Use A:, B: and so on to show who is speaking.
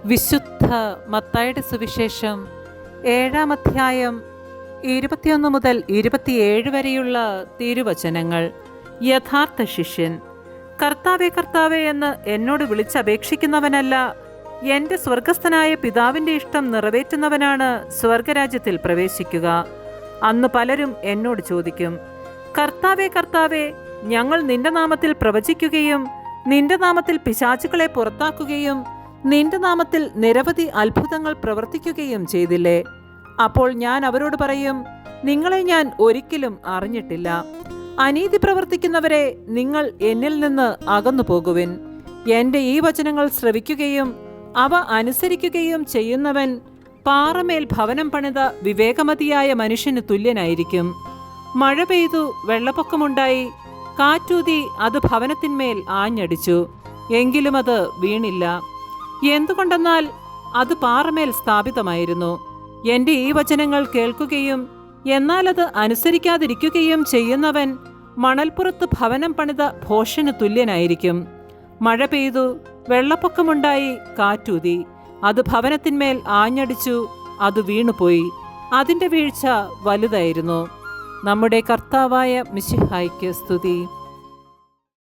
A: വിശുദ്ധ മത്തായിയുടെ സുവിശേഷം 7-ാം അധ്യായം 21 മുതൽ 27 വരെയുള്ള തിരുവചനങ്ങൾ. യഥാർത്ഥ ശിഷ്യൻ. കർത്താവേ കർത്താവേ എന്ന് എന്നോട് വിളിച്ചപേക്ഷിക്കുന്നവനല്ല, എൻ്റെ സ്വർഗസ്ഥനായ പിതാവിൻ്റെ ഇഷ്ടം നിറവേറ്റുന്നവനാണ് സ്വർഗരാജ്യത്തിൽ പ്രവേശിക്കുക. അന്ന് പലരും എന്നോട് ചോദിക്കും, കർത്താവേ കർത്താവേ, ഞങ്ങൾ നിന്റെ നാമത്തിൽ പ്രവചിക്കുകയും നിന്റെ നാമത്തിൽ പിശാചുക്കളെ പുറത്താക്കുകയും നിന്റെ നാമത്തിൽ നിരവധി അത്ഭുതങ്ങൾ പ്രവർത്തിക്കുകയും ചെയ്തില്ലേ? അപ്പോൾ ഞാൻ അവരോട് പറയും, നിങ്ങളെ ഞാൻ ഒരിക്കലും അറിഞ്ഞിട്ടില്ല. അനീതി പ്രവർത്തിക്കുന്നവരെ, നിങ്ങൾ എന്നിൽ നിന്ന് അകന്നു പോകുവിൻ. എൻ്റെ ഈ വചനങ്ങൾ ശ്രവിക്കുകയും അവ അനുസരിക്കുകയും ചെയ്യുന്നവൻ പാറമേൽ ഭവനം പണിത വിവേകമതിയായ മനുഷ്യന് തുല്യനായിരിക്കും. മഴ പെയ്തു, വെള്ളപ്പൊക്കമുണ്ടായി, കാറ്റൂതി, അത് ഭവനത്തിന്മേൽ ആഞ്ഞടിച്ചു, എങ്കിലും അത് വീണില്ല. എന്തുകൊണ്ടെന്നാൽ അത് പാറമേൽ സ്ഥാപിതമായിരുന്നു. എൻ്റെ ഈ വചനങ്ങൾ കേൾക്കുകയും എന്നാൽ അത് അനുസരിക്കാതിരിക്കുകയും ചെയ്യുന്നവൻ മണൽപ്പുറത്ത് ഭവനം പണിത ഭോഷന് തുല്യനായിരിക്കും. മഴ പെയ്തു, വെള്ളപ്പൊക്കമുണ്ടായി, കാറ്റൂതി, അത് ഭവനത്തിന്മേൽ ആഞ്ഞടിച്ചു, അത് വീണുപോയി. അതിൻ്റെ വീഴ്ച വലുതായിരുന്നു. നമ്മുടെ കർത്താവായ മിശിഹായ്ക്ക് സ്തുതി.